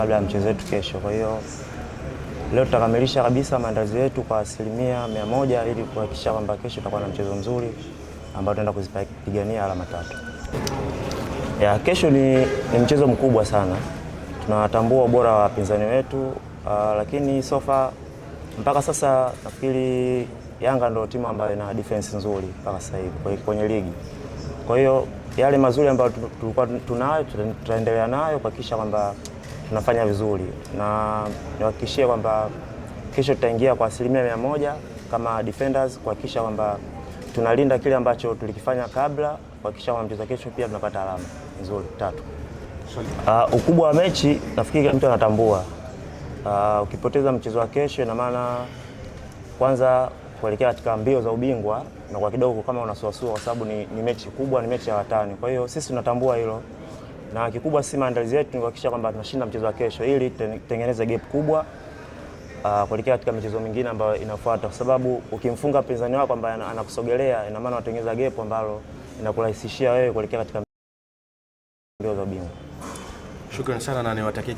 kabla ya mchezo wetu kesho. Kwa hiyo leo tutakamilisha kabisa maandalizi yetu kwa 100% ili kuhakikisha kwamba kesho tutakuwa na mchezo mzuri ambao tunaenda kuzipigania alama 3. Kesho ni mchezo mkubwa sana. Tunatambua ubora wa wapinzani wetu, lakini sofa mpaka sasa nafikiri Yanga ndio timu ambayo ina defense nzuri mpaka sasa hivi kwenye ligi. Kwa hiyo yale mazuri ambayo tulikuwa tunayo tutaendelea nayo kuhakikisha kwamba tunafanya vizuri, na niwahakikishie kwamba kesho tutaingia kwa 100% kama defenders kuhakikisha kwamba tunalinda kile ambacho tulikifanya kabla, kuhakikisha kwamba mchezo kesho pia tunapata alama nzuri 3. Ukubwa wa mechi nafikiri mtu anatambua. Ukipoteza mchezo wa kesho ina maana kwanza kuelekea katika mbio za ubingwa na kwa kidogo kama unasuasua, kwa sababu ni mechi kubwa, ni mechi ya watani. Kwa hiyo sisi tunatambua hilo, na kikubwa si maandalizi yetu ni kuhakikisha kwamba tunashinda mchezo wa kesho ili tutengeneze gap kubwa kuelekea katika michezo mingine ambayo inafuata, kwa sababu ukimfunga mpinzani wako ambaye anakusogelea ina maana unatengeneza gap ambalo inakurahisishia wewe kuelekea katika mbio za ubingwa. Shukrani sana na niwatakie